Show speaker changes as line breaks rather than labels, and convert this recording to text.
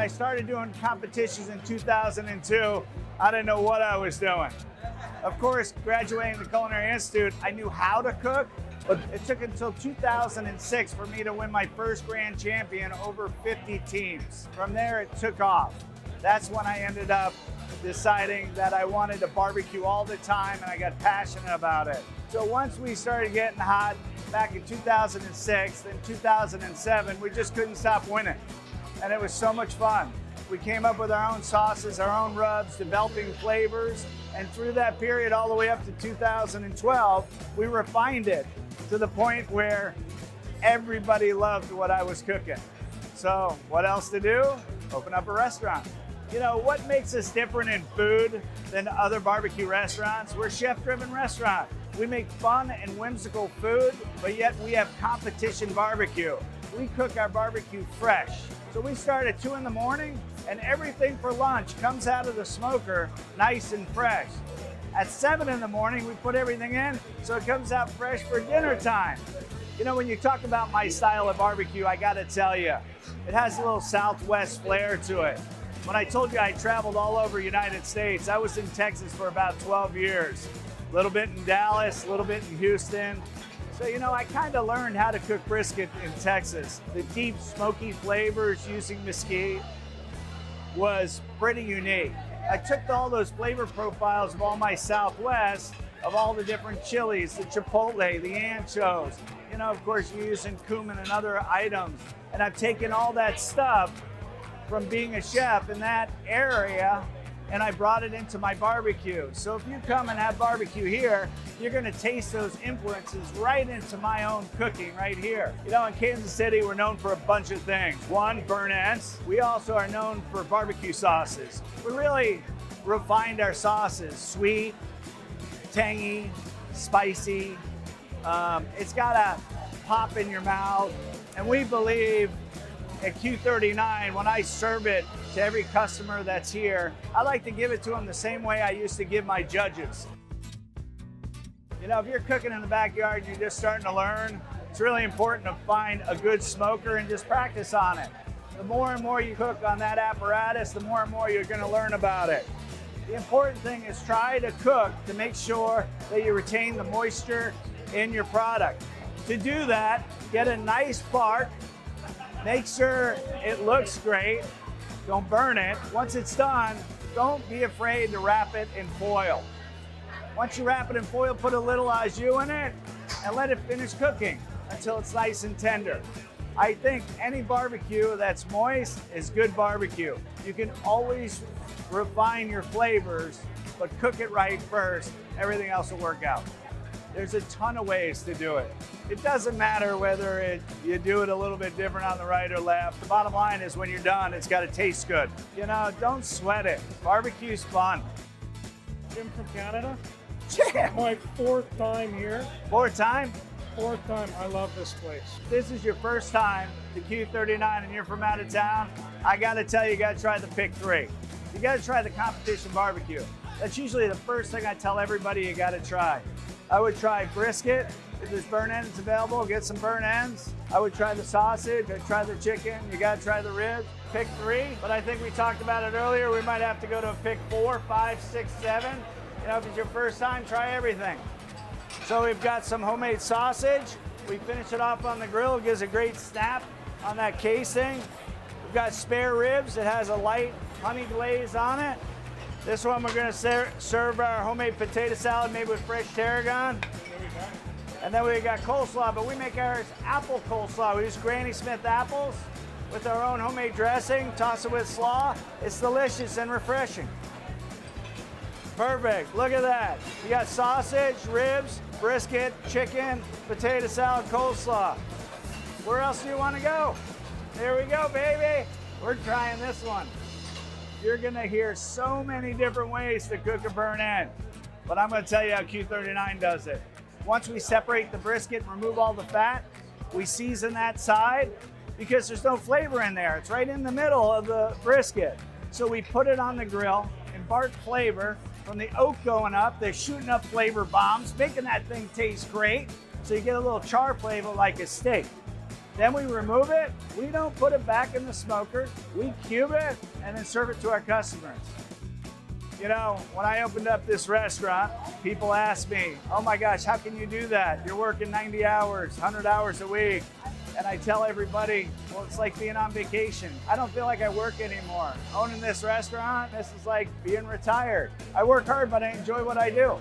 I started doing competitions in 2002, I didn't know what I was doing. Of course, graduating the Culinary Institute, I knew how to cook, but it took until 2006 for me to win my first grand champion over 50 teams. From there, it took off. That's when I ended up deciding that I wanted to barbecue all the time, and I got passionate about it. So once we started getting hot back in 2006, then 2007, we just couldn't stop winning. And it was so much fun. We came up with our own sauces, our own rubs, developing flavors, and through that period all the way up to 2012, we refined it to the point where everybody loved what I was cooking. So what else to do? Open up a restaurant. You know, what makes us different in food than other barbecue restaurants? We're a chef-driven restaurant. We make fun and whimsical food, but yet we have competition barbecue. We cook our barbecue fresh. So we start at 2 in the morning, and everything for lunch comes out of the smoker nice and fresh. At 7 in the morning, we put everything in, so it comes out fresh for dinner time. You know, when you talk about my style of barbecue, I gotta tell you, it has a little Southwest flair to it. When I told you I traveled all over the United States, I was in Texas for about 12 years. A little bit in Dallas, a little bit in Houston. So, you know, I kind of learned how to cook brisket in Texas. The deep, smoky flavors using mesquite was pretty unique. I took all those flavor profiles of all my Southwest, of all the different chilies, the chipotle, the anchos, you know, of course, you're using cumin and other items. And I've taken all that stuff from being a chef in that area, and I brought it into my barbecue. So if you come and have barbecue here, you're gonna taste those influences right into my own cooking right here. You know, in Kansas City, we're known for a bunch of things. One, burnt ends. We also are known for barbecue sauces. We really refined our sauces, sweet, tangy, spicy. It's gotta pop in your mouth. And we believe at Q39, when I serve it to every customer that's here, I like to give it to them the same way I used to give my judges. You know, if you're cooking in the backyard and you're just starting to learn, it's really important to find a good smoker and just practice on it. The more and more you cook on that apparatus, the more and more you're gonna learn about it. The important thing is try to cook to make sure that you retain the moisture in your product. To do that, get a nice bark. Make sure it looks great. Don't burn it. Once it's done, don't be afraid to wrap it in foil. Once you wrap it in foil, put a little au jus in it and let it finish cooking until it's nice and tender. I think any barbecue that's moist is good barbecue. You can always refine your flavors, but cook it right first. Everything else will work out. There's a ton of ways to do it. It doesn't matter whether you do it a little bit different on the right or left. The bottom line is when you're done, it's got to taste good. You know, don't sweat it. Barbecue's fun.
Jim from Canada.
Jim!
My 4th time here.
4th time?
4th time. I love this place.
This is your first time to Q39 and you're from out of town, I got to tell you, you got to try the Pick 3. You got to try the competition barbecue. That's usually the first thing I tell everybody you got to try. I would try brisket. If there's burnt ends available, get some burnt ends. I would try the sausage, I'd try the chicken, you gotta try the ribs. Pick 3, but I think we talked about it earlier, we might have to go to a pick 4, 5, 6, 7. You know, if it's your first time, try everything. So we've got some homemade sausage. We finish it off on the grill, it gives a great snap on that casing. We've got spare ribs, it has a light honey glaze on it. This one we're gonna serve our homemade potato salad made with fresh tarragon. And then we got coleslaw, but we make ours apple coleslaw. We use Granny Smith apples with our own homemade dressing, toss it with slaw. It's delicious and refreshing. Perfect, look at that. You got sausage, ribs, brisket, chicken, potato salad, coleslaw. Where else do you want to go? There we go, baby. We're trying this one. You're gonna hear so many different ways to cook a burnt end, but I'm gonna tell you how Q39 does it. Once we separate the brisket and remove all the fat, we season that side because there's no flavor in there. It's right in the middle of the brisket. So we put it on the grill, embark flavor from the oak going up. They're shooting up flavor bombs, making that thing taste great. So you get a little char flavor like a steak. Then we remove it. We don't put it back in the smoker. We cube it and then serve it to our customers. You know, when I opened up this restaurant, people asked me, oh my gosh, how can you do that? You're working 90 hours, 100 hours a week. And I tell everybody, well, it's like being on vacation. I don't feel like I work anymore. Owning this restaurant, this is like being retired. I work hard, but I enjoy what I do.